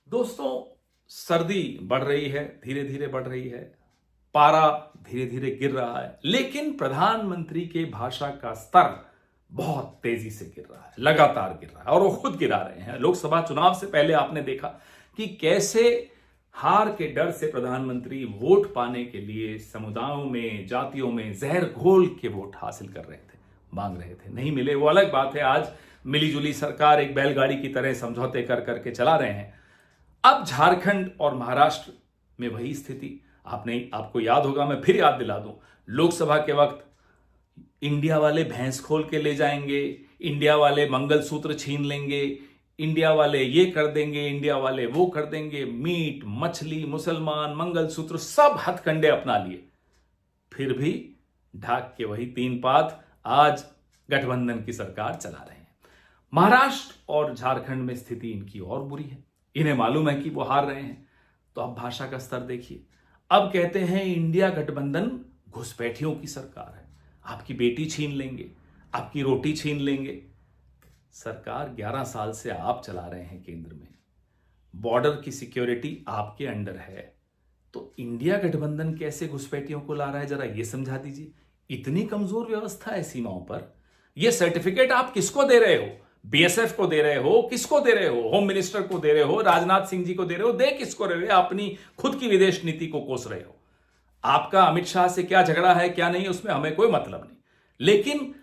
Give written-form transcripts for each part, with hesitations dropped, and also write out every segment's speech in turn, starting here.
दोस्तों, सर्दी बढ़ रही है, धीरे धीरे बढ़ रही है, पारा धीरे धीरे गिर रहा है, लेकिन प्रधानमंत्री के भाषा का स्तर बहुत तेजी से गिर रहा है, लगातार गिर रहा है और वो खुद गिरा रहे हैं। लोकसभा चुनाव से पहले आपने देखा कि कैसे हार के डर से प्रधानमंत्री वोट पाने के लिए समुदायों में, जातियों में जहर घोल के वोट हासिल कर रहे थे, मांग रहे थे। नहीं मिले वो अलग बात है। आज मिलीजुली सरकार एक बैलगाड़ी की तरह समझौते कर करके चला रहे हैं। अब झारखंड और महाराष्ट्र में वही स्थिति आपको याद होगा, मैं फिर याद दिला दूं, लोकसभा के वक्त इंडिया वाले भैंस खोल के ले जाएंगे, इंडिया वाले मंगलसूत्र छीन लेंगे, इंडिया वाले ये कर देंगे, इंडिया वाले वो कर देंगे, मीट मछली मुसलमान मंगलसूत्र सब हथकंडे अपना लिए। फिर भी ढाक के वही तीन पात आज गठबंधन की सरकार चला रहे हैं। महाराष्ट्र और झारखंड में स्थिति इनकी और बुरी है। इन्हें मालूम है कि वो हार रहे हैं, तो अब भाषा का स्तर देखिए। अब कहते हैं इंडिया गठबंधन घुसपैठियों की सरकार है, आपकी बेटी छीन लेंगे, आपकी रोटी छीन लेंगे। सरकार 11 साल से आप चला रहे हैं केंद्र में, बॉर्डर की सिक्योरिटी आपके अंडर है, तो इंडिया गठबंधन कैसे घुसपैठियों को ला रहा है, जरा ये समझा दीजिए। इतनी कमजोर व्यवस्था है सीमाओं पर। यह सर्टिफिकेट आप किसको दे रहे हो? बीएसएफ को दे रहे हो? किसको दे रहे हो? होम मिनिस्टर को दे रहे हो? राजनाथ सिंह जी को दे रहे हो? दे किसको रहे हो? अपनी खुद की विदेश नीति को कोस रहे हो। आपका अमित शाह से क्या झगड़ा है क्या नहीं, उसमें हमें कोई मतलब नहीं, लेकिन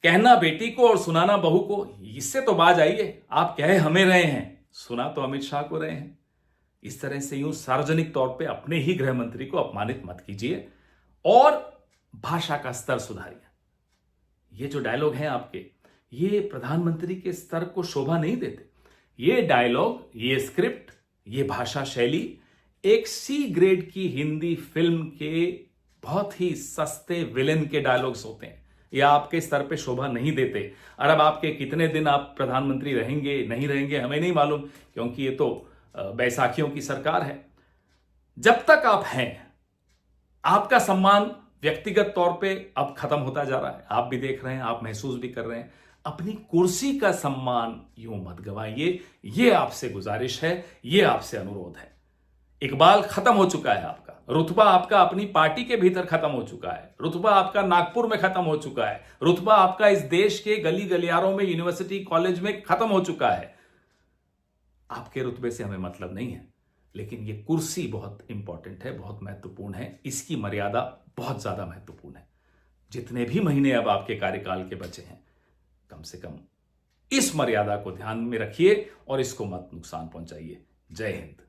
कहना बेटी को और सुनाना बहू को, इससे तो बाज आइए। आप कहे हमें रहे हैं, सुना तो अमित शाह को रहे हैं। इस तरह से यूं सार्वजनिक तौर पे अपने ही गृह मंत्री को अपमानित मत कीजिए और भाषा का स्तर सुधारिए। ये जो डायलॉग हैं आपके, ये प्रधानमंत्री के स्तर को शोभा नहीं देते। ये डायलॉग, ये स्क्रिप्ट, ये भाषा शैली एक सी ग्रेड की हिंदी फिल्म के बहुत ही सस्ते विलेन के डायलॉग्स होते हैं। ये आपके स्तर पे शोभा नहीं देते। और अब आपके कितने दिन आप प्रधानमंत्री रहेंगे नहीं रहेंगे हमें नहीं मालूम, क्योंकि ये तो बैसाखियों की सरकार है। जब तक आप हैं, आपका सम्मान व्यक्तिगत तौर पे अब खत्म होता जा रहा है। आप भी देख रहे हैं, आप महसूस भी कर रहे हैं। अपनी कुर्सी का सम्मान यूं मत गवाइए, ये आपसे गुजारिश है, ये आपसे अनुरोध है। इकबाल खत्म हो चुका है आपका, रुतबा आपका अपनी पार्टी के भीतर खत्म हो चुका है, रुतबा आपका नागपुर में खत्म हो चुका है, रुतबा आपका इस देश के गली गलियारों में, यूनिवर्सिटी कॉलेज में खत्म हो चुका है। आपके रुतबे से हमें मतलब नहीं है, लेकिन ये कुर्सी बहुत इंपॉर्टेंट है, बहुत महत्वपूर्ण है। इसकी मर्यादा बहुत ज्यादा महत्वपूर्ण है। जितने भी महीने अब आपके कार्यकाल के बचे हैं, कम से कम इस मर्यादा को ध्यान में रखिए और इसको मत नुकसान पहुंचाइए। जय हिंद।